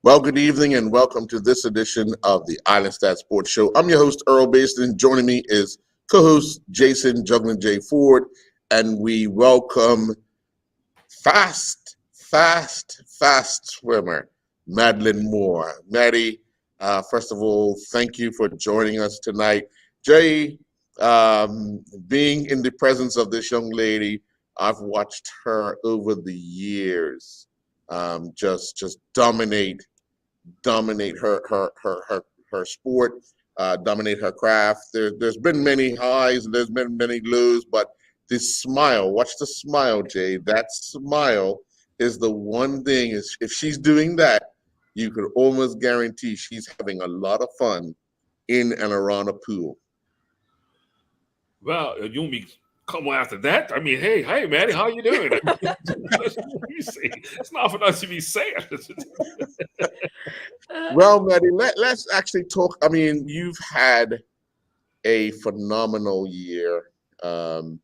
Well, good evening and welcome to this edition of the Island Stat Sports Show. I'm your host, Earl Baston. Joining me is co-host Jason Juggling J. Ford, and we welcome fast swimmer, Madeline Moore. Maddie, first of all, thank you for joining us tonight. Jay, being in the presence of this young lady, I've watched her over the years just dominate her sport, dominate her craft. There's been many highs and there's been many lows, but this smile, watch the smile, Jay. That smile is the one thing. Is if she's doing that, you could almost guarantee she's having a lot of fun in and around a pool. Well, you want me to come after that? I mean, hey, Maddie, how you doing? You see, it's not for us to be saying. Well, Maddie, let's actually talk. I mean, you've had a phenomenal year and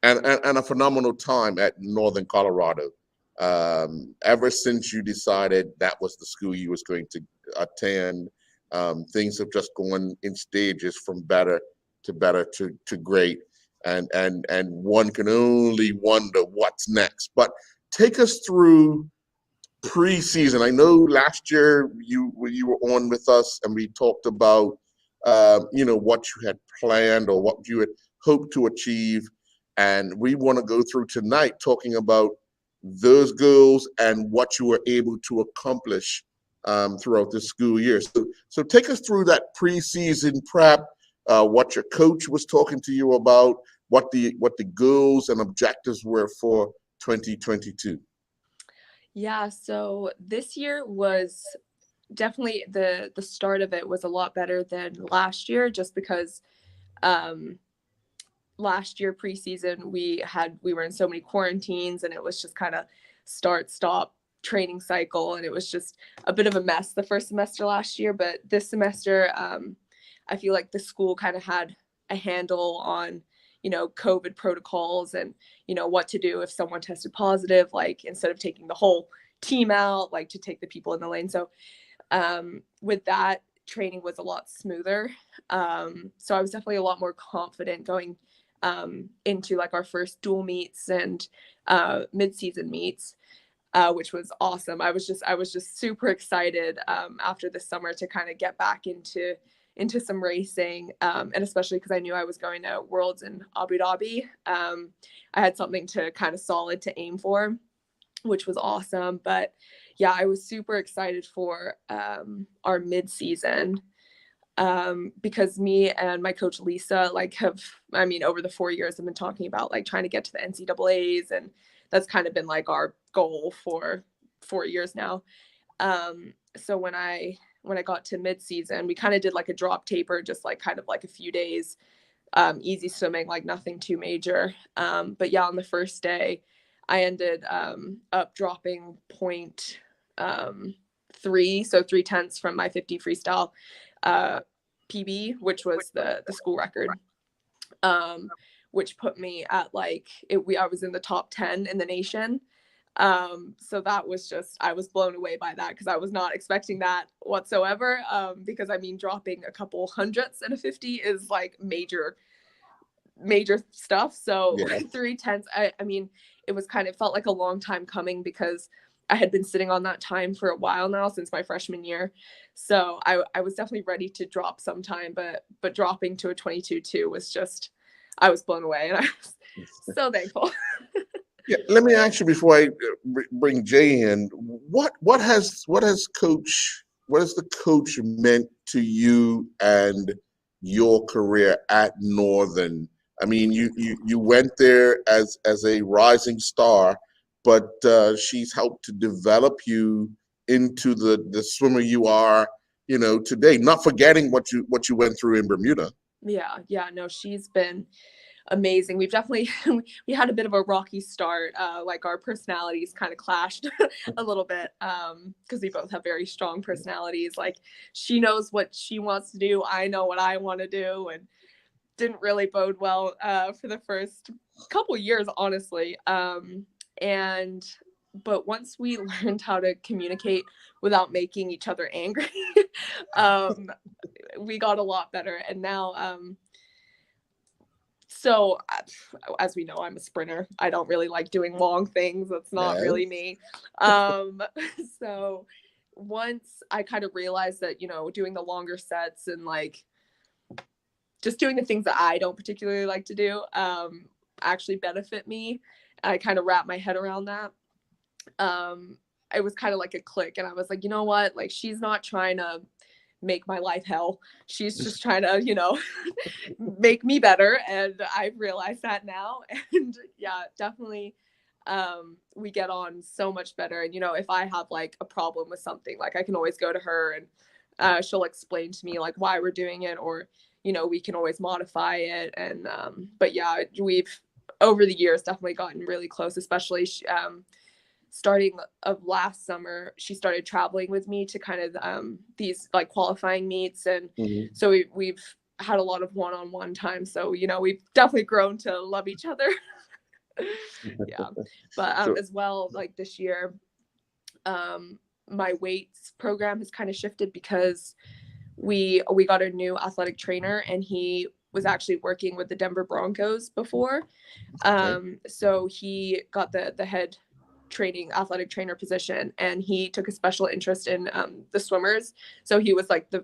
a phenomenal time at Northern Colorado. Ever since you decided that was the school you was going to attend, things have just gone in stages from better to great, and one can only wonder what's next. But take us through preseason. I know last year you were on with us and we talked about what you had planned or what you had hoped to achieve, and we want to go through tonight talking about those goals and what you were able to accomplish throughout the school year. So take us through that preseason prep, what your coach was talking to you about, what the goals and objectives were for 2022. Yeah, so this year was definitely the start of it was a lot better than last year, just because last year preseason we were in so many quarantines and it was just kind of start stop training cycle, and it was just a bit of a mess the first semester last year. But this semester I feel like the school kind of had a handle on COVID protocols and what to do if someone tested positive, like instead of taking the whole team out, like to take the people in the lane. So with that, training was a lot smoother. So I was definitely a lot more confident going into like our first dual meets and mid-season meets, which was awesome. I was just super excited after this summer to kind of get back into some racing, and especially because I knew I was going to Worlds in Abu Dhabi. I had something to kind of solid to aim for, which was awesome. But yeah, I was super excited for our mid-season, because me and my coach Lisa over the 4 years have been talking about like trying to get to the NCAAs, and that's kind of been like our goal for 4 years now. So when I got to mid-season, we kind of did like a drop taper, just like kind of like a few days, easy swimming, like nothing too major. But yeah, on the first day, I ended up dropping 0.3, so 3/10 from my 50 freestyle PB, which was the school record, which put me at I was in the top 10 in the nation. So that was just, I was blown away by that because I was not expecting that whatsoever. Because I mean, dropping a couple hundredths in a 50 is like major stuff. So yeah. 3/10, I mean, it felt like a long time coming because I had been sitting on that time for a while now, since my freshman year. So I was definitely ready to drop sometime, but dropping to a 22.2 was just, I was blown away, and I was so thankful. Yeah, let me ask you before I bring Jay in. What has the coach meant to you and your career at Northern? I mean, you went there as a rising star, but she's helped to develop you into the swimmer you are, today. Not forgetting what you went through in Bermuda. Yeah, no, she's been amazing. We've definitely we had a bit of a rocky start. Like our personalities kind of clashed a little bit, because we both have very strong personalities. Like, she knows what she wants to do, I know what I want to do, and didn't really bode well for the first couple years, honestly. And but once we learned how to communicate without making each other angry, we got a lot better. And now, so as we know, I'm a sprinter. I don't really like doing long things. That's not really me. So once I kind of realized that, doing the longer sets and like just doing the things that I don't particularly like to do, actually benefit me. I kind of wrap my head around that. It was kind of like a click, and I was like, you know what? Like, she's not trying to make my life hell. She's just trying to, make me better. And I've realized that now. And yeah, definitely, we get on so much better. And, if I have like a problem with something, like I can always go to her and she'll explain to me like why we're doing it, or, we can always modify it. And, but yeah, we've over the years definitely gotten really close, especially, starting of last summer, she started traveling with me to kind of these like qualifying meets. And so we've had a lot of one-on-one time. So, we've definitely grown to love each other. Yeah. But as well, like this year, my weights program has kind of shifted because we got a new athletic trainer, and he was actually working with the Denver Broncos before. So he got the head athletic trainer position, and he took a special interest in the swimmers. So he was like the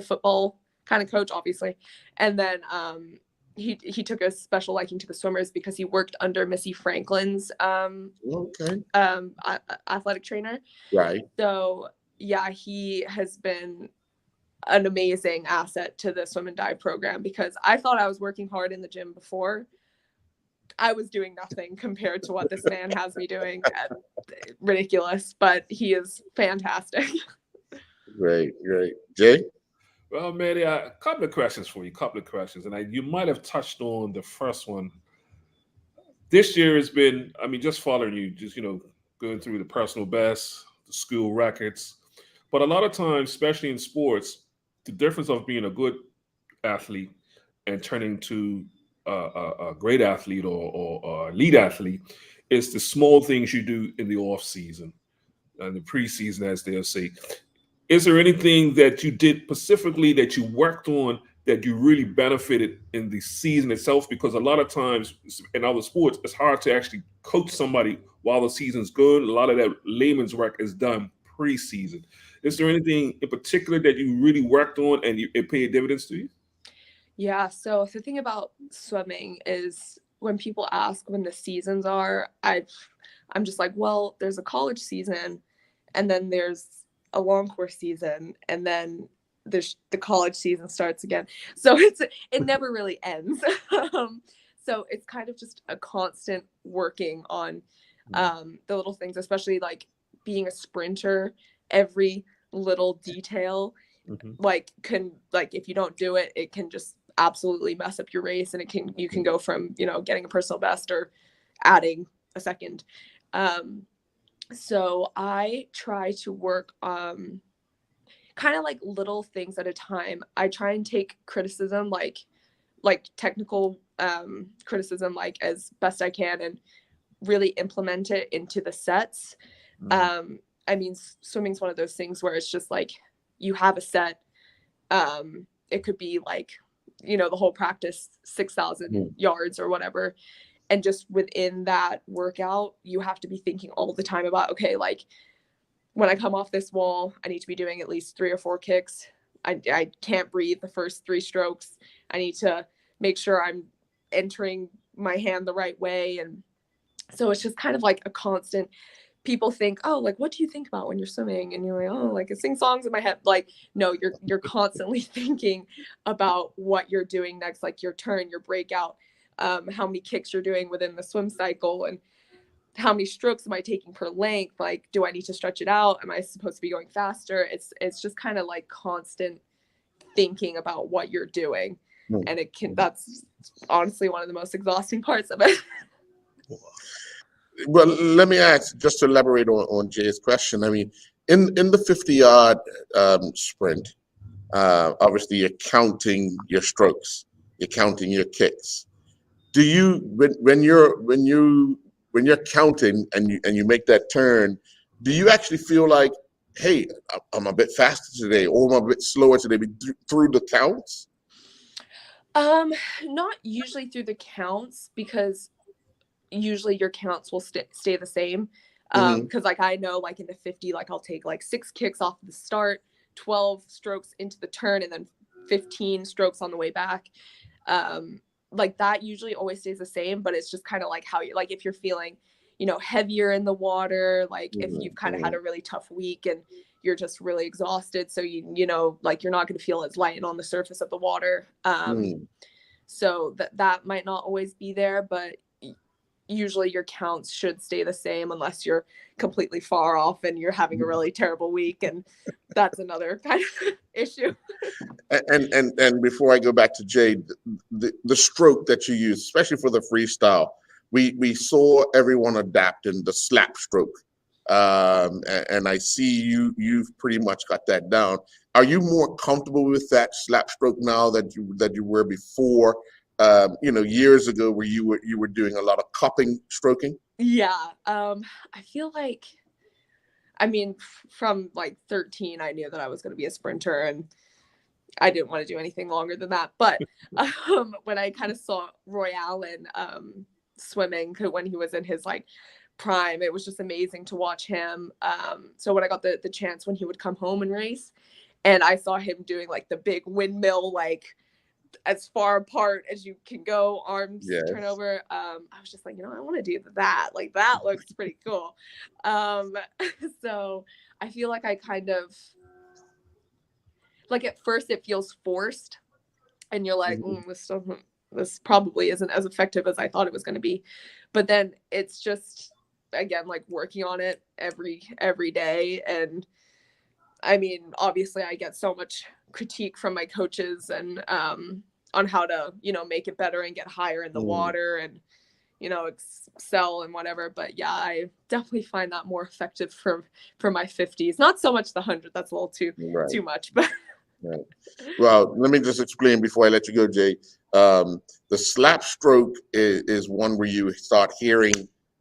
football kind of coach, obviously. And then he took a special liking to the swimmers because he worked under Missy Franklin's athletic trainer. Right. So yeah, he has been an amazing asset to the swim and dive program, because I thought I was working hard in the gym before. I was doing nothing compared to what this man has me doing. Ridiculous, but he is fantastic. Great. Jay? Well, Maddie, a couple of questions for you, and you might have touched on the first one. This year has been, just following you, just, going through the personal best, the school records. But a lot of times, especially in sports, the difference of being a good athlete and turning to a great athlete or elite athlete is the small things you do in the off season and the preseason, as they'll say. Is there anything that you did specifically that you worked on that you really benefited in the season itself? Because a lot of times in other sports, it's hard to actually coach somebody while the season's good. A lot of that layman's work is done preseason. Is there anything in particular that you really worked on and it paid dividends to you? Yeah, so the thing about swimming is when people ask when the seasons are, I'm just like, well, there's a college season, and then there's a long course season, and then there's the college season starts again. So it never really ends. So it's kind of just a constant working on the little things, especially like being a sprinter. Every little detail if you don't do it, it can just absolutely mess up your race, and you can go from getting a personal best or adding a second. So I try to work kind of like little things at a time. I try and take criticism, like technical criticism, like as best I can, and really implement it into the sets. Swimming's one of those things where it's just like you have a set. It could be like, the whole practice 6,000 yards or whatever. And just within that workout, you have to be thinking all the time about, okay, like when I come off this wall, I need to be doing at least 3 or 4 kicks. I can't breathe the first 3 strokes. I need to make sure I'm entering my hand the right way. And so it's just kind of like a constant. People think, oh, like, what do you think about when you're swimming? And you're like, oh, like I sing songs in my head. Like, no, you're constantly thinking about what you're doing next, like your turn, your breakout, how many kicks you're doing within the swim cycle, and how many strokes am I taking per length? Like, do I need to stretch it out? Am I supposed to be going faster? It's just kind of like constant thinking about what you're doing. And that's honestly one of the most exhausting parts of it. Well, let me ask, just to elaborate on Jay's question. In the 50-yard sprint, obviously you're counting your strokes, you're counting your kicks. Do you, when when you're counting and you make that turn, do you actually feel like, hey, I'm a bit faster today, or I'm a bit slower today through the counts? Not usually through the counts, because usually your counts will stay the same. Because like I know, like in the 50, like I'll take like 6 kicks off the start, 12 strokes into the turn, and then 15 strokes on the way back. Like that usually always stays the same, but it's just kind of like how you, like if you're feeling, heavier in the water, like if you've kind of had a really tough week and you're just really exhausted, so like you're not going to feel as light on the surface of the water. So that might not always be there, but usually your counts should stay the same unless you're completely far off and you're having a really terrible week, and that's another kind of issue. And before I go back to Jay, the stroke that you use, especially for the freestyle, we saw everyone adapting the slap stroke, and I see you've pretty much got that down. Are you more comfortable with that slap stroke now that you were before? Years ago, where you were doing a lot of cupping stroking? Yeah. I feel like, from like 13, I knew that I was going to be a sprinter, and I didn't want to do anything longer than that. But when I kind of saw Roy Allen swimming when he was in his like prime, it was just amazing to watch him. So when I got the chance when he would come home and race, and I saw him doing like the big windmill, like as far apart as you can go, arms turn over. I was just like, I want to do that. Like that looks pretty cool. So I feel like I kind of, like at first it feels forced, and you're like, this probably isn't as effective as I thought it was going to be. But then it's just, again, like working on it every day. And obviously I get so much critique from my coaches and on how to make it better and get higher in the water and excel and whatever. But yeah, I definitely find that more effective for my 50s. Not so much the 100, that's a little too much. But right. Well, let me just explain before I let you go, Jay. The slap stroke is one where you start hearing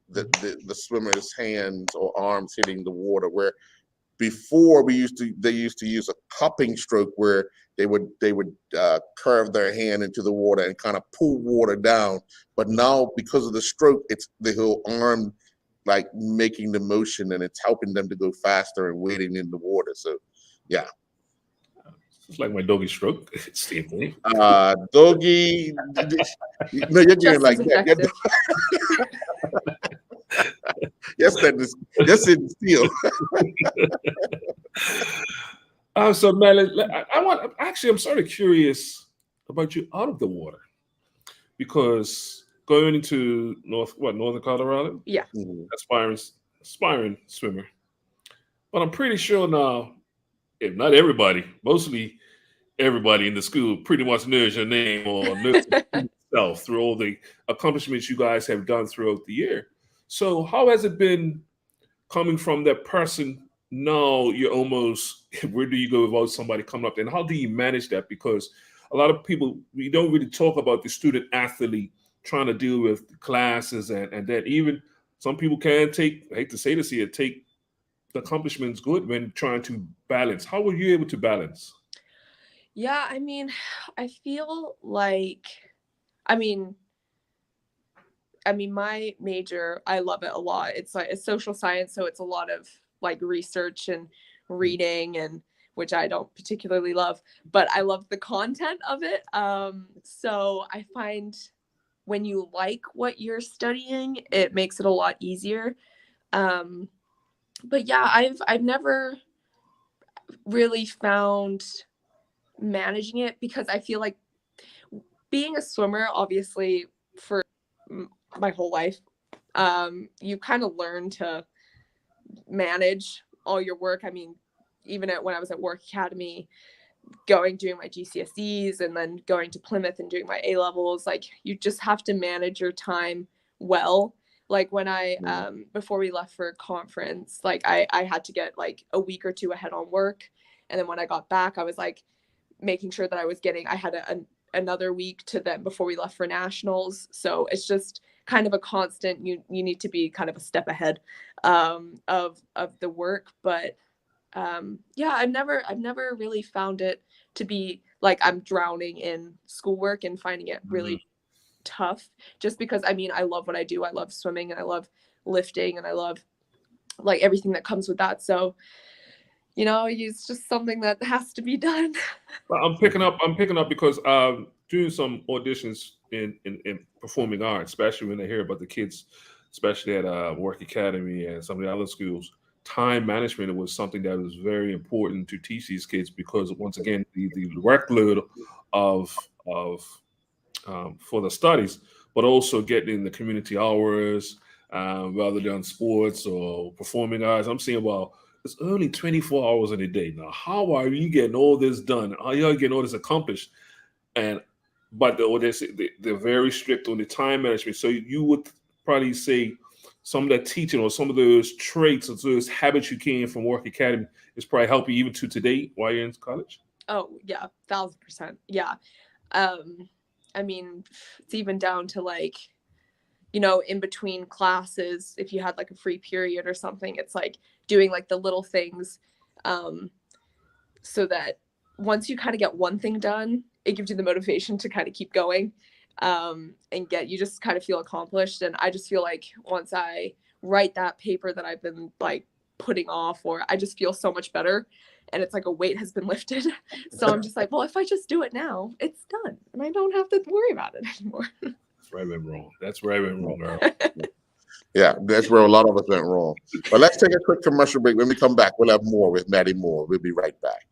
the swimmer's hands or arms hitting the water, where before they used to use a cupping stroke where they would curve their hand into the water and kind of pull water down. But now, because of the stroke, it's the whole arm like making the motion, and it's helping them to go faster and wading in the water. So yeah. It's like my doggy stroke. It's the same thing. Doggy. No, you're getting like that. Yes, that is. Yes, it's still. So, Madeline, I'm sort of curious about you out of the water, because going into Northern Colorado, yeah, aspiring swimmer, but I'm pretty sure now, if not everybody, mostly everybody in the school pretty much knows your name or knows yourself through all the accomplishments you guys have done throughout the year. So how has it been coming from that person? Now you're almost, where do you go without somebody coming up? And how do you manage that? Because a lot of people, we don't really talk about the student athlete trying to deal with classes, and that even some people can take, I hate to say this here, take the accomplishments good when trying to balance. How were you able to balance? Yeah, I feel like, my major, I love it a lot. It's like it's social science, so it's a lot of like research and reading, and which I don't particularly love, but I love the content of it. So I find when you like what you're studying, it makes it a lot easier. But yeah, I've never really found managing it, because I feel like being a swimmer, obviously for my whole life, you kind of learn to manage all your work. Even when I was at Work Academy, doing my GCSEs and then going to Plymouth and doing my A-levels, like you just have to manage your time well. Like when I before we left for a conference, like I had to get like a week or two ahead on work, and then when I got back, I was like making sure that I was getting, I had another week to then before we left for nationals. So it's just kind of a constant, you need to be kind of a step ahead of the work. But yeah, I've never really found it to be like I'm drowning in schoolwork and finding it really tough, just because I mean, I love what I do. I love swimming and I love lifting and I love like everything that comes with that. So, you know, it's just something that has to be done. Well, I'm picking up because doing some auditions in performing arts, especially when they hear about the kids, especially at Work Academy and some of the other schools. Time management was something that was very important to teach these kids, because once again, the workload of for the studies, but also getting the community hours, whether they're on sports or performing arts. I'm saying, well, it's only 24 hours in a day. Now, how are you getting all this done? How are you getting all this accomplished? But they're very strict on the time management. So you would probably say some of that teaching or some of those traits or those habits you came from Work Academy is probably helping you even to today while you're in college? Oh, yeah, 1,000%. Yeah. I mean, it's even down to like, you know, in between classes, if you had like a free period or something, it's like doing like the little things so that once you kind of get one thing done, it gives you the motivation to kind of keep going and you just kind of feel accomplished. And I just feel like once I write that paper that I've been like putting off, or I just feel so much better. And it's like a weight has been lifted. So I'm just like, well, if I just do it now, it's done. And I don't have to worry about it anymore. That's where I went wrong. That's where I went wrong, girl. Yeah, that's where a lot of us went wrong. But let's take a quick commercial break. When we come back, we'll have more with Maddie Moore. We'll be right back.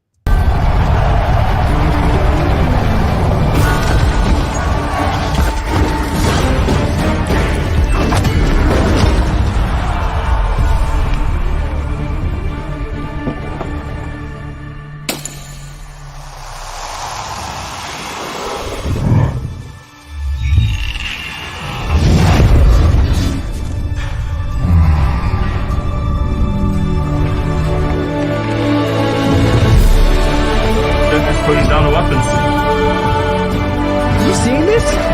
Putting down the weapons. You seeing this?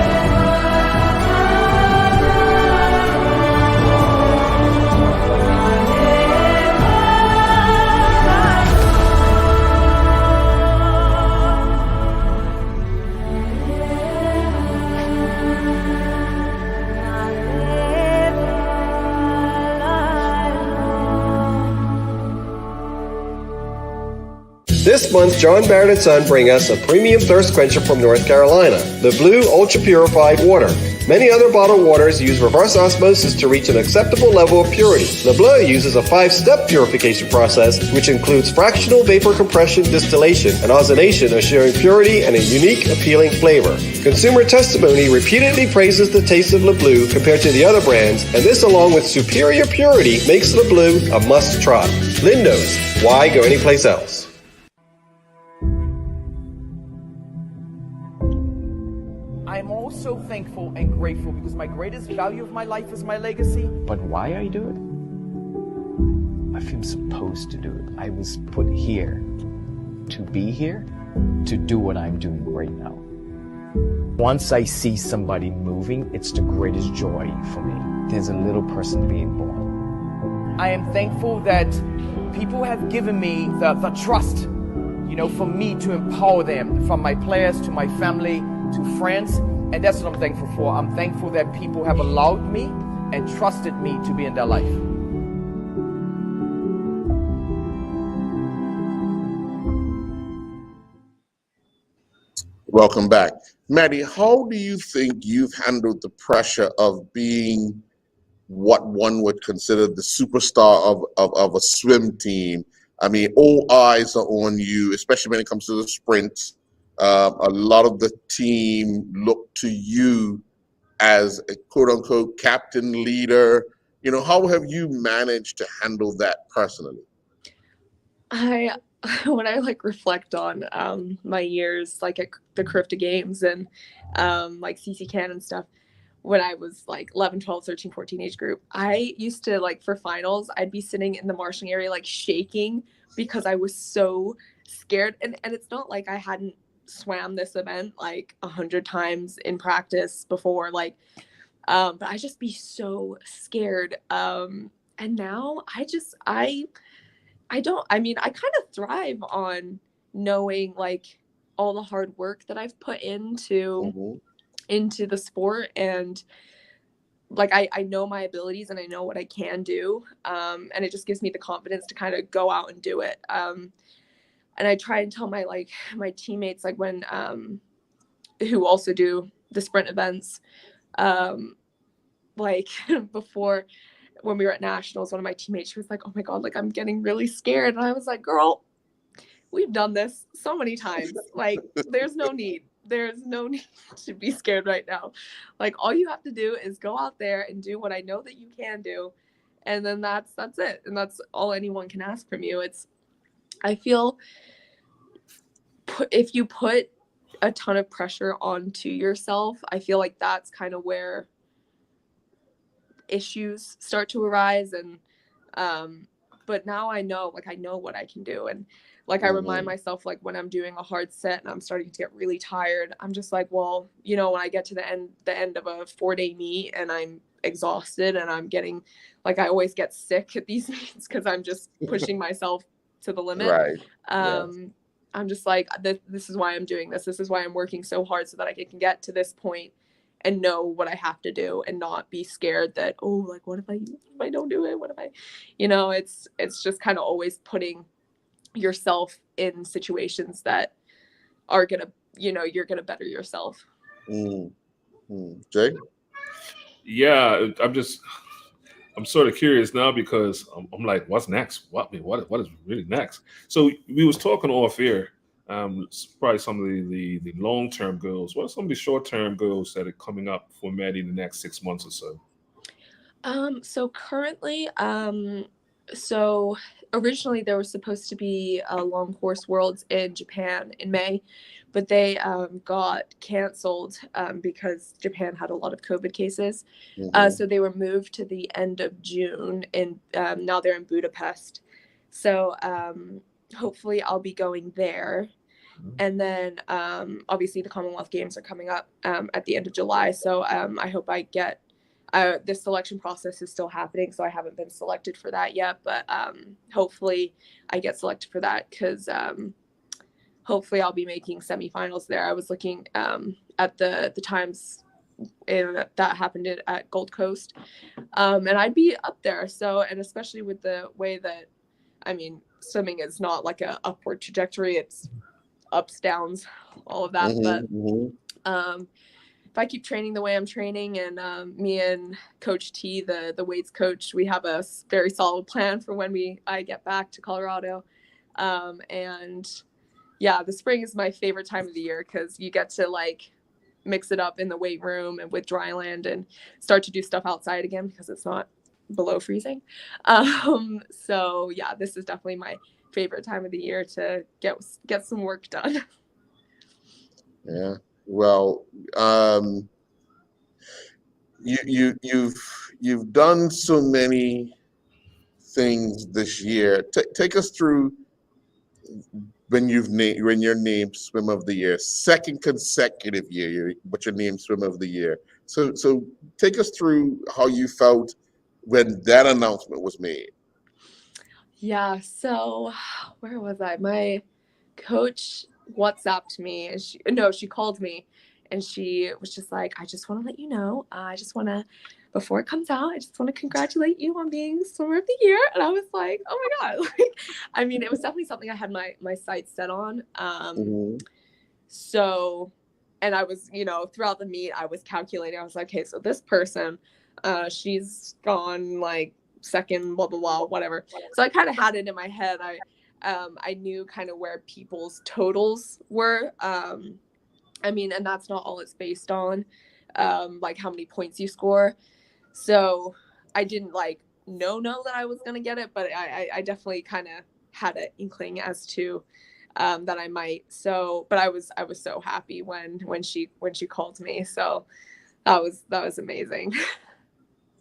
This month, John Barrett & Son bring us a premium thirst quencher from North Carolina, the Blue Ultra Purified Water. Many other bottled waters use reverse osmosis to reach an acceptable level of purity. Le Bleu uses a 5-step purification process, which includes fractional vapor compression, distillation, and ozonation, assuring purity and a unique, appealing flavor. Consumer testimony repeatedly praises the taste of Le Bleu compared to the other brands, and this, along with superior purity, makes Le Bleu a must-try. Lynn knows. Why go anyplace else? I'm also thankful and grateful because my greatest value of my life is my legacy. But why I do it? I feel supposed to do it. I was put here to be here, to do what I'm doing right now. Once I see somebody moving, it's the greatest joy for me. There's a little person being born. I am thankful that people have given me the trust, for me to empower them, from my players to my family to friends, and that's what I'm thankful for. I'm thankful that people have allowed me and trusted me to be in their life. Welcome back. Maddie, how do you think you've handled the pressure of being what one would consider the superstar of a swim team? I mean, all eyes are on you, especially when it comes to the sprints. A lot of the team look to you as a quote-unquote captain, leader. How have you managed to handle that personally? When I reflect on my years at the Commonwealth Games and CC Can and stuff, when I was 11, 12, 13, 14 age group, I used to for finals, I'd be sitting in the marshalling area shaking because I was so scared. And it's not like I hadn't swam this event like 100 times in practice before, like, but I just be so scared. And now I kind of thrive on knowing like all the hard work that I've put into the sport, and like I know my abilities and I know what I can do, and it just gives me the confidence to kind of go out and do it. And I try and tell my teammates, like when who also do the sprint events, like before, when we were at nationals, one of my teammates, she was like, oh my God, like I'm getting really scared. And I was like, girl, we've done this so many times. Like there's no need to be scared right now. Like all you have to do is go out there and do what I know that you can do. And then that's it. And that's all anyone can ask from you. I feel if you put a ton of pressure onto yourself, I feel like that's kind of where issues start to arise. And but now I know what I can do, and like I remind myself, like when I'm doing a hard set and I'm starting to get really tired, I'm just like, well, when I get to the end of a 4-day meet and I'm exhausted and I'm getting, like, I always get sick at these meets because I'm just pushing myself to the limit. Right. I'm just like, this is why I'm doing this. This is why I'm working so hard so that I can get to this point and know what I have to do and not be scared that, oh, like, what if I don't do it? What if I, it's just kind of always putting yourself in situations that are going to, you're going to better yourself. Jay? Yeah, I'm sort of curious now because I'm like, what's next? What is really next? So we was talking off air, probably some of the long-term goals. What are some of the short-term goals that are coming up for Maddie in the next 6 months or so? So currently, so originally there was supposed to be a long course worlds in Japan in May, but they got canceled because Japan had a lot of COVID cases. So they were moved to the end of June, and now they're in Budapest. So hopefully I'll be going there. And then obviously the Commonwealth Games are coming up at the end of July. So I hope I get the selection process is still happening, so I haven't been selected for that yet, but hopefully I get selected for that because hopefully I'll be making semifinals there. I was looking at the times that happened at Gold Coast, and I'd be up there. So, and especially with the way that, swimming is not like a upward trajectory, it's ups, downs, all of that. But if I keep training the way I'm training, and me and Coach T, the weights coach, we have a very solid plan for when I get back to Colorado. And yeah, the spring is my favorite time of the year because you get to like mix it up in the weight room and with dry land and start to do stuff outside again because it's not below freezing. So yeah, this is definitely my favorite time of the year to get some work done. Yeah. Well, you've done so many things this year. Take us through when you're named Swimmer of the Year, second consecutive year, but you're named Swimmer of the Year. So take us through how you felt when that announcement was made. Yeah. So where was I? My coach WhatsApped me, and she called me, and she was just like, I just want to let you know, before it comes out, I just want to congratulate you on being Swimmer of the Year. And I was like, oh my God. It was definitely something I had my sights set on. So, and I was, throughout the meet, I was calculating. I was like, okay, so this person, she's gone like second, blah, blah, blah, whatever. So I kind of had it in my head. I knew kind of where people's totals were. And that's not all it's based on, like how many points you score. So I didn't know that I was going to get it, but I definitely kind of had an inkling as to that I might. So, but I was so happy when she called me. So that was amazing.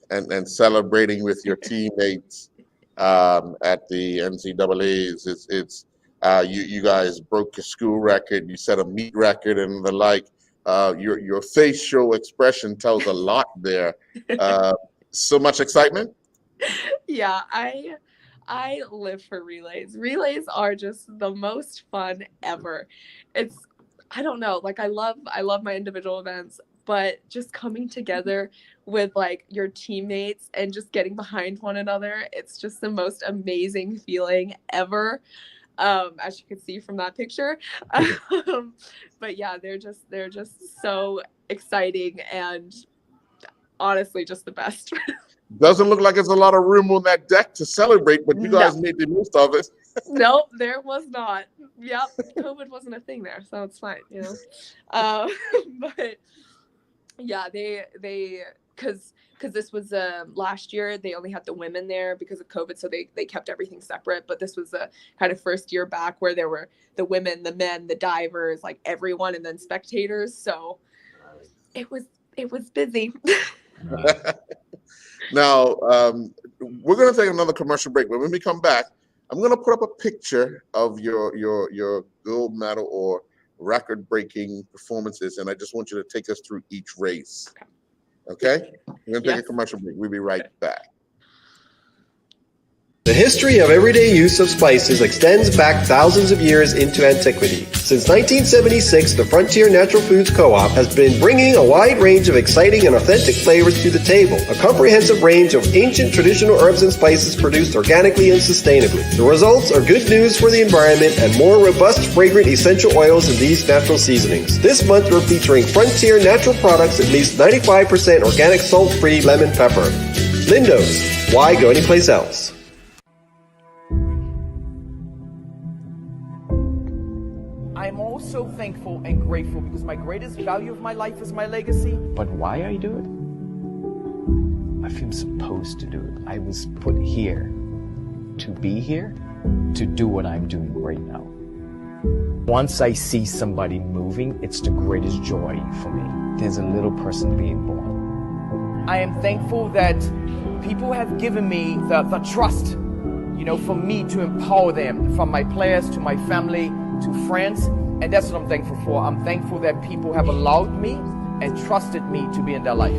And celebrating with your teammates at the NCAAs, You guys broke your school record. You set a meet record and the like. Your facial expression tells a lot there. So much excitement. Yeah, I live for relays. Relays are just the most fun ever. I don't know, like I love my individual events, but just coming together with like your teammates and just getting behind one another, it's just the most amazing feeling ever. As you can see from that picture. But yeah, they're just so exciting and honestly just the best. Doesn't look like there's a lot of room on that deck to celebrate, but you guys made the most of it. Nope, there was not. Yep, COVID wasn't a thing there, so it's fine, you know. But yeah, they because this was last year they only had the women there because of COVID, so they kept everything separate. But this was a kind of first year back where there were the women, the men, the divers, like everyone, and then spectators. So it was busy. Now, we're going to take another commercial break, but when we come back, I'm going to put up a picture of your gold medal or record-breaking performances, and I just want you to take us through each race. Okay? We're going to take a commercial break. We'll be right back. The history of everyday use of spices extends back thousands of years into antiquity. Since 1976, the Frontier Natural Foods Co-op has been bringing a wide range of exciting and authentic flavors to the table. A comprehensive range of ancient traditional herbs and spices produced organically and sustainably. The results are good news for the environment and more robust, fragrant essential oils in these natural seasonings. This month, we're featuring Frontier Natural Products, at least 95% organic salt-free lemon pepper. Lindo's. Why go anyplace else? I'm also thankful and grateful because my greatest value of my life is my legacy. But why I do it? I feel supposed to do it. I was put here to be here, to do what I'm doing right now. Once I see somebody moving, it's the greatest joy for me. There's a little person being born. I am thankful that people have given me the trust, you know, for me to empower them, from my players to my family to friends, and that's what I'm thankful for. I'm thankful that people have allowed me and trusted me to be in their life.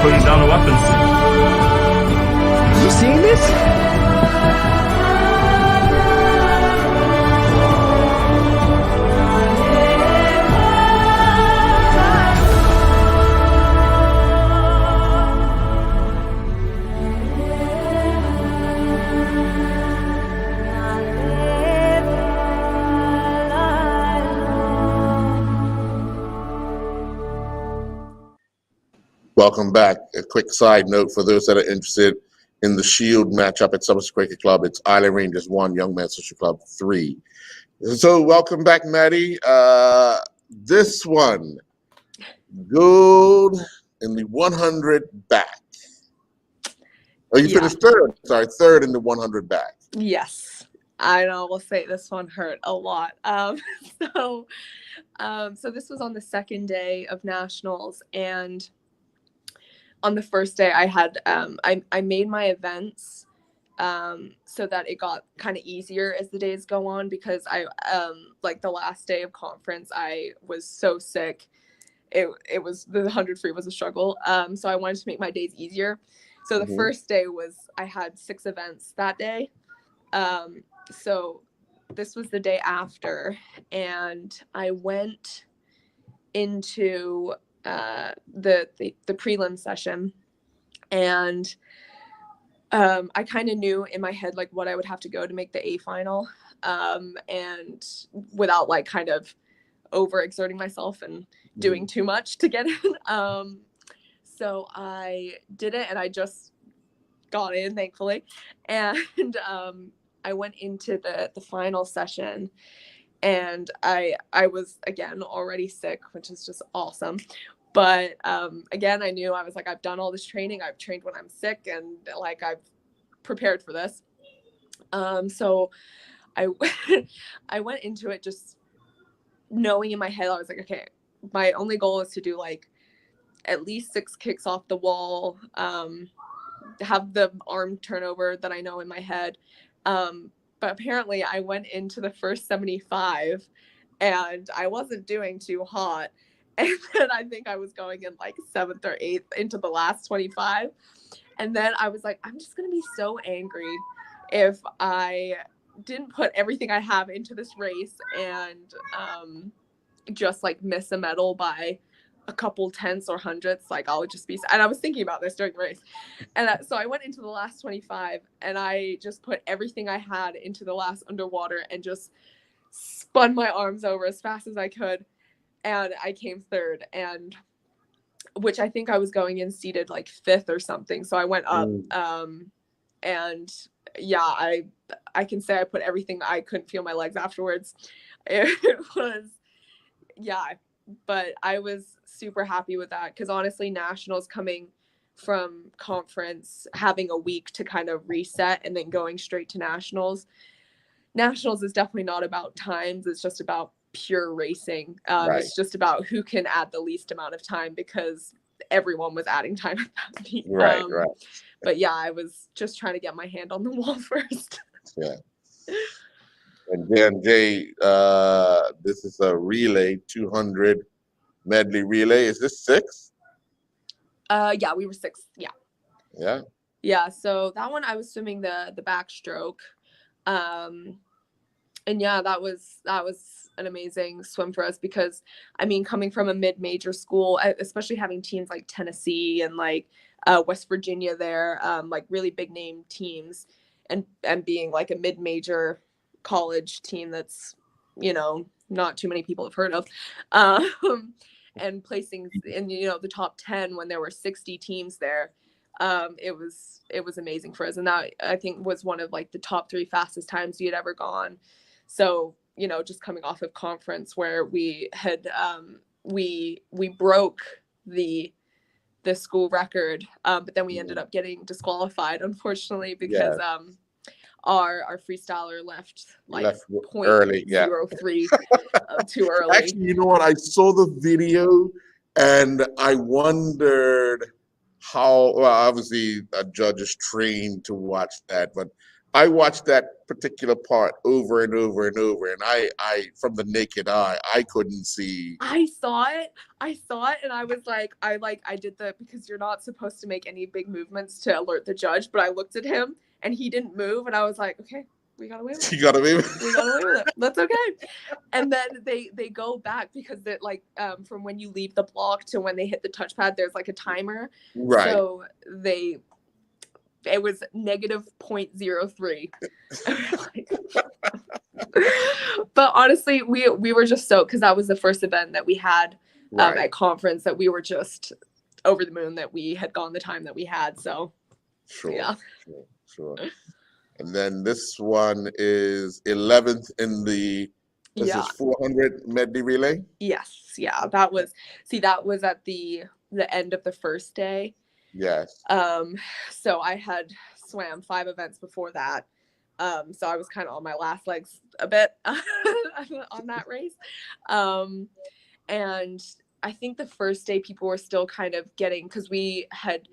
Putting down the weapons. You seeing this? Welcome back. A quick side note for those that are interested in the Shield matchup at Somerset Cricket Club. It's Island Rangers 1, Young Men Social Club 3. So welcome back, Maddie. This one, gold in the 100 back. Oh, you finished third. Sorry, third in the 100 back. Yes, I know. We'll say this one hurt a lot. So this was on the second day of nationals, and on the first day I had I made my events so that it got kind of easier as the days go on, because I like the last day of conference I was so sick. It was, the 100 free was a struggle. So I wanted to make my days easier. So the first day was, I had 6 events that day. So this was the day after, and I went into the prelim session, and I kind of knew in my head like what I would have to go to make the A final, and without like kind of overexerting myself and doing too much to get in. So I did it, and I just got in, thankfully. And I went into the final session, and I was again already sick, which is just awesome. But again, I knew, I was like, I've done all this training. I've trained when I'm sick, and like I've prepared for this. So I I went into it just knowing in my head, I was like, okay, my only goal is to do like at least 6 kicks off the wall, have the arm turnover that I know in my head. But apparently I went into the first 75 and I wasn't doing too hot. And then I think I was going in like 7th or 8th into the last 25. And then I was like, I'm just going to be so angry if I didn't put everything I have into this race and just like miss a medal by a couple tenths or hundredths. Like I'll just be, and I was thinking about this during the race. And so I went into the last 25 and I just put everything I had into the last underwater and just spun my arms over as fast as I could. And I came 3rd, and which I think I was going in seated like 5th or something. So I went up, and yeah, I can say I put everything. I couldn't feel my legs afterwards. It was, yeah, but I was super happy with that, because honestly, nationals, coming from conference, having a week to kind of reset and then going straight to nationals is definitely not about times. It's just about pure racing. Right. It's just about who can add the least amount of time, because everyone was adding time at that meet. Right. But yeah, I was just trying to get my hand on the wall first. Yeah. And then Jay, this is a relay, 200 medley relay. Is this 6? Yeah, we were 6th. Yeah. Yeah. Yeah. So that one I was swimming the backstroke. And yeah, that was an amazing swim for us, because I mean, coming from a mid-major school, especially having teams like Tennessee and like West Virginia there, like really big name teams, and being like a mid-major college team that's, you know, not too many people have heard of, and placing in, you know, the top 10 when there were 60 teams there. It was amazing for us, and that I think was one of like the top 3 fastest times we had ever gone. So, you know, just coming off of conference where we had we broke the school record, but then we ended up getting disqualified, unfortunately, because our freestyler left point early, 0.03 too early. Actually, you know what? I saw the video and I wondered how, well, obviously a judge is trained to watch that, but I watched that particular part over and over and over, and I from the naked eye, I couldn't see. I saw it, and I was like, I did because you're not supposed to make any big movements to alert the judge, but I looked at him and he didn't move, and I was like, okay, we got away with it. You got away with it. We got away with it. That's okay. And then they go back, because it like from when you leave the block to when they hit the touchpad, there's like a timer. Right. So it was negative 0.03. But honestly, we were just so, because that was the first event that we had at conference, that we were just over the moon that we had gone the time that we had. So sure, yeah. Sure. And then this one is 11th in the this is 400 medley relay. Yes, yeah, that was at the end of the first day. Yes. So I had swam 5 events before that. So I was kind of on my last legs a bit on that race. And I think the first day people were still kind of getting, because we had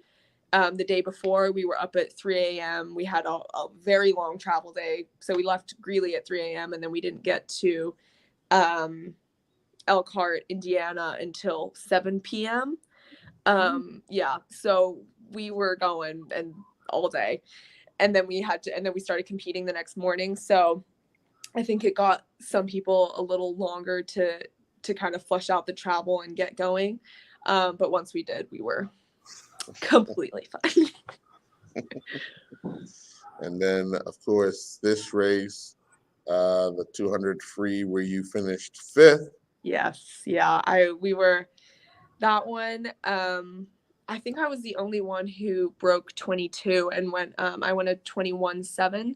the day before we were up at 3 a.m. We had a very long travel day. So we left Greeley at 3 a.m. and then we didn't get to Elkhart, Indiana until 7 p.m. Yeah, so we were going and all day, and then we started competing the next morning. So I think it got some people a little longer to kind of flush out the travel and get going. But once we did, we were completely fine. And then of course this race, the 200 free, where you finished 5th. Yes, yeah, we were that one. I think I was the only one who broke 22 and went. I went a 21.7,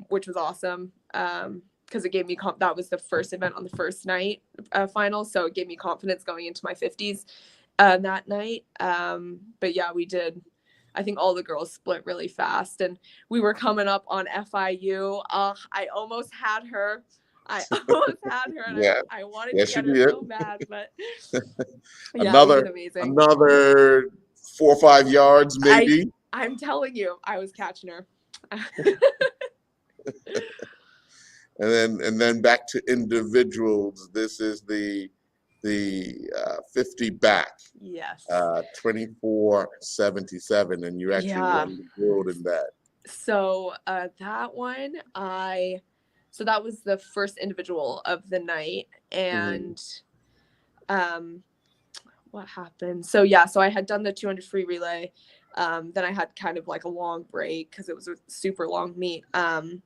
which was awesome. Because it gave me that was the first event on the first night final, so it gave me confidence going into my 50s that night. But yeah, we did. I think all the girls split really fast, and we were coming up on FIU. I almost had her. And Yeah. I wanted Yes, to get you her did. so bad, but yeah, Another it was amazing. another 4 or 5 yards, maybe. I'm telling you, I was catching her. And then back to individuals. This is the 50 back. Yes. 24.77, and you actually won the gold in that. So that one, so that was the first individual of the night, and what happened? So so I had done the 200 free relay. Then I had kind of like a long break because it was a super long meet to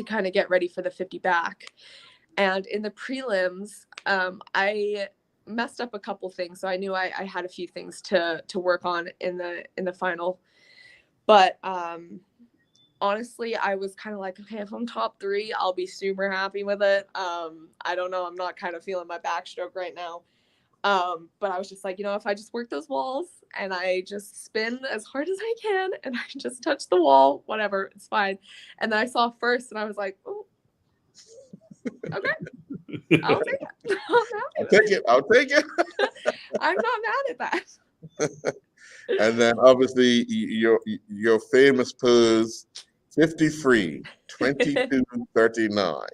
kind of get ready for the 50 back. And in the prelims, I messed up a couple things, so I knew I had a few things to work on in the final. But honestly, I was kind of like, okay, if I'm top 3, I'll be super happy with it. I don't know, I'm not kind of feeling my backstroke right now. But I was just like, if I just work those walls and I just spin as hard as I can and I just touch the wall, whatever, it's fine. And then I saw first and I was like, oh, okay, I'll take it. I'll take it. I'm not mad at that. And then obviously your famous pose, 50 free, 22.39.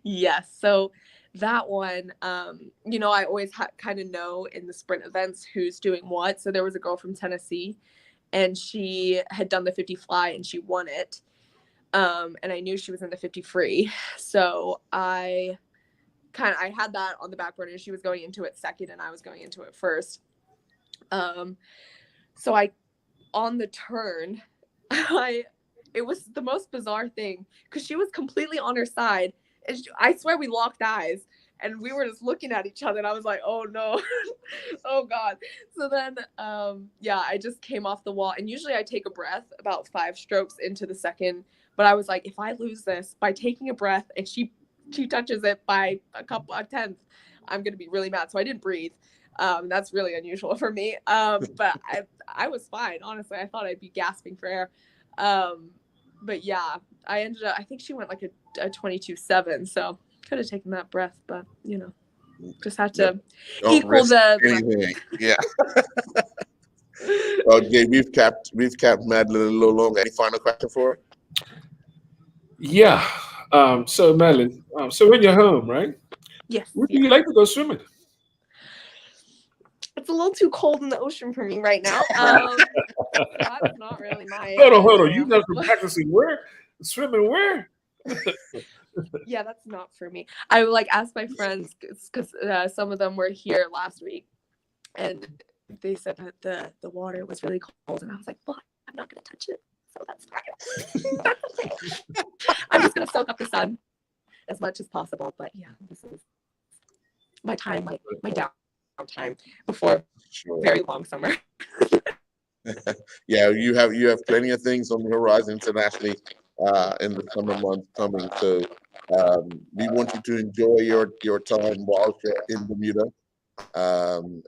Yes. So that one, I always kind of know in the sprint events who's doing what. So there was a girl from Tennessee, and she had done the 50 fly and she won it. And I knew she was in the 50 free. So I had that on the back burner. She was going into it second and I was going into it first. So on the turn, it was the most bizarre thing because she was completely on her side. And I swear we locked eyes and we were just looking at each other and I was like, oh no, oh God. So then, I just came off the wall, and usually I take a breath about 5 strokes into the second, but I was like, if I lose this by taking a breath and she touches it by a tenth, I'm going to be really mad. So I didn't breathe. That's really unusual for me. But I was fine. Honestly, I thought I'd be gasping for air. But yeah, I ended up, I think she went like a 22.7. So could have taken that breath, but just had to equal anything. Yeah. Okay, we've kept Madeline a little longer. Any final question for her? Yeah. So Madeline, so when you're home, right? Yes. Where do you like to go swimming? It's a little too cold in the ocean for me right now. That's not really my. Hold on. You guys been practicing where? Swimming where? Yeah, that's not for me. I would ask my friends because some of them were here last week, and they said that the water was really cold, and I was like, "Well, I'm not gonna touch it, so that's fine." I'm just gonna soak up the sun as much as possible. But yeah, this is my time, my downtime before very long summer. Yeah, you have plenty of things on the horizon internationally in the summer months coming. So we want you to enjoy your time while you're in Bermuda,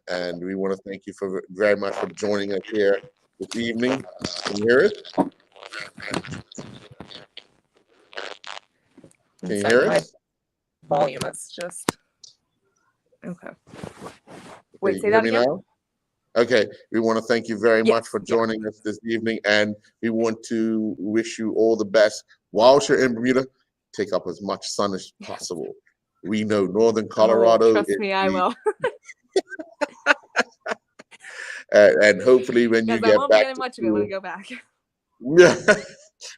and we want to thank you very much for joining us here this evening. Can you hear it? Can you hear it? Volume is just okay. Wait, Can say you that hear me again? now? Okay, we want to thank you very much for joining us this evening, and we want to wish you all the best. While you're in Bermuda, take up as much sun as possible. We know Northern Colorado. Trust me, I will. And hopefully when you get back. Be much of it when I go back. Yeah.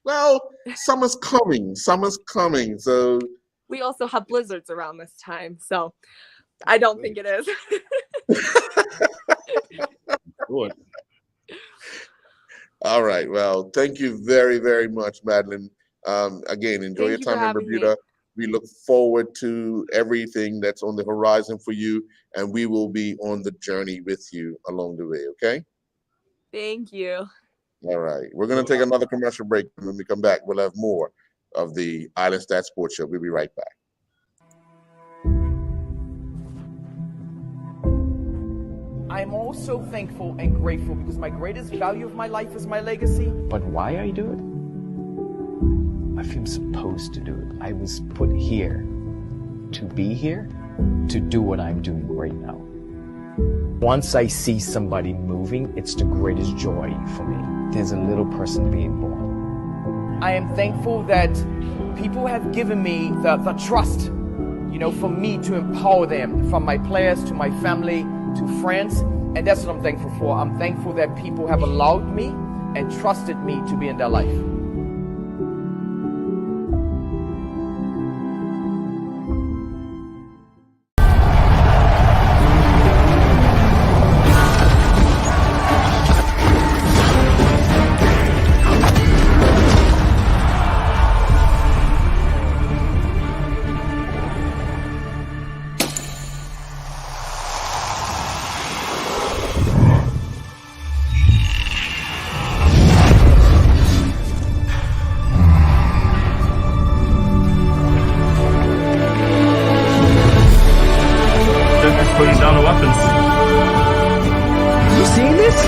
Well, summer's coming. So we also have blizzards around this time, so I don't think it is. Good. All right. Well, thank you very, very much, Madeline. Again, enjoy your time in Bermuda. We look forward to everything that's on the horizon for you, and we will be on the journey with you along the way, okay? Thank you. All right. We're going to take another commercial break. When we come back, we'll have more of the Island Stat Sports Show. We'll be right back. I'm also thankful and grateful because my greatest value of my life is my legacy. But why I do it? I feel supposed to do it. I was put here to be here, to do what I'm doing right now. Once I see somebody moving, it's the greatest joy for me. There's a little person being born. I am thankful that people have given me the trust, for me to empower them, from my players to my family to friends, and that's what I'm thankful for. I'm thankful that people have allowed me and trusted me to be in their life. Putting down the weapons. You seeing this?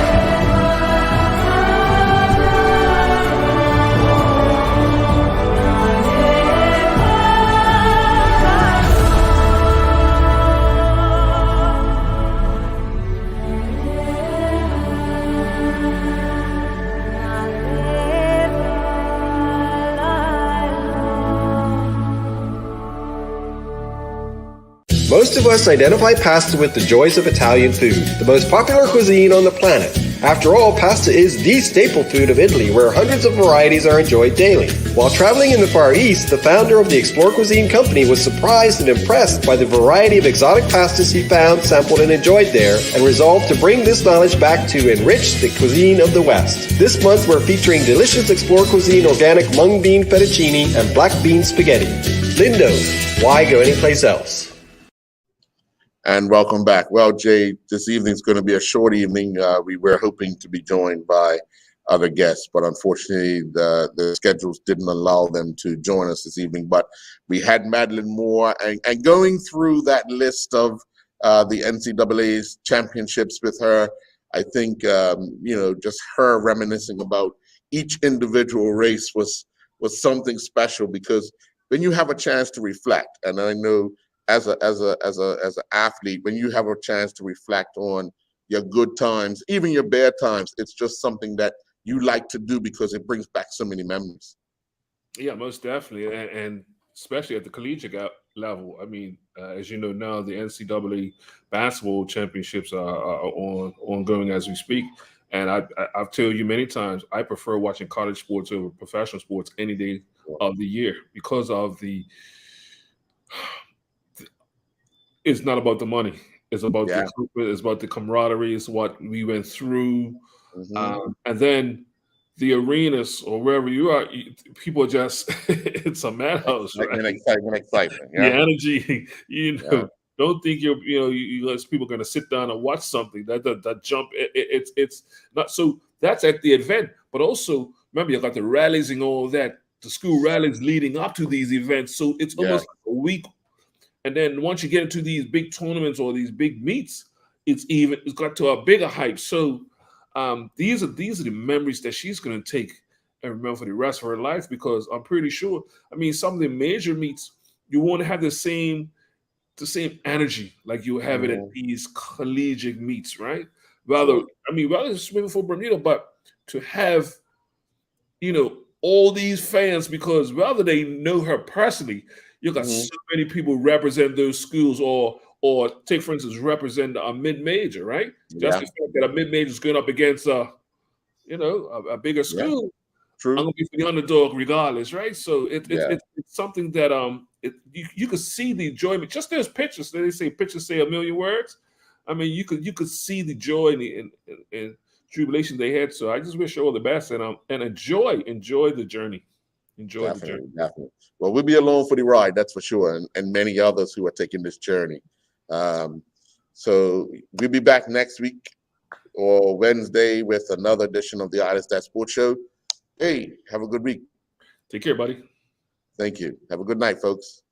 Most of us identify pasta with the joys of Italian food, the most popular cuisine on the planet. After all, pasta is the staple food of Italy, where hundreds of varieties are enjoyed daily. While traveling in the Far East, the founder of the Explore Cuisine company was surprised and impressed by the variety of exotic pastas he found, sampled, and enjoyed there, and resolved to bring this knowledge back to enrich the cuisine of the West. This month, we're featuring delicious Explore Cuisine organic mung bean fettuccine and black bean spaghetti. Lindo, why go anyplace else? And welcome back. Well, Jay, this evening's going to be a short evening. We were hoping to be joined by other guests, but unfortunately the schedules didn't allow them to join us this evening. But we had Madeline Moore, and going through that list of the NCAA's championships with her, I think, just her reminiscing about each individual race was something special, because when you have a chance to reflect, and I know as an athlete, when you have a chance to reflect on your good times, even your bad times, it's just something that you like to do because it brings back so many memories. Yeah, most definitely, and especially at the collegiate level. I mean, as you know now, the NCAA basketball championships are ongoing as we speak. And I've told you many times, I prefer watching college sports over professional sports any day of the year, because of it's not about the money. It's about it's about the camaraderie. It's what we went through. And then the arenas or wherever you are, people are just, it's a madhouse, right? Excitement. The energy, don't think people are going to sit down and watch something. That jump, it's not. So that's at the event. But also, remember, you got the rallies and all that, the school rallies leading up to these events. So it's almost like a week. And then once you get into these big tournaments or these big meets, it's got to a bigger hype. So these are the memories that she's going to take and remember for the rest of her life, because I'm pretty sure, I mean, some of the major meets, you want to have the same energy like you have it at these collegiate meets, right? Rather it's swimming for Bermuda, but to have, all these fans, because rather they know her personally, you got so many people represent those schools, or take, for instance, represent a mid-major, right? Just the fact that a mid-major is going up against a bigger school, I'm going to be for the underdog regardless, right? So it's something that you could see the enjoyment. Just there's pictures. They say pictures say a million words. I mean, you could see the joy and tribulation they had. So I just wish her all the best, and enjoy the journey. Enjoy the journey. Definitely. Well, we'll be along for the ride, that's for sure, and many others who are taking this journey. So we'll be back next week or Wednesday with another edition of the Artist That Sports Show. Hey, have a good week. Take care, buddy. Thank you. Have a good night, folks.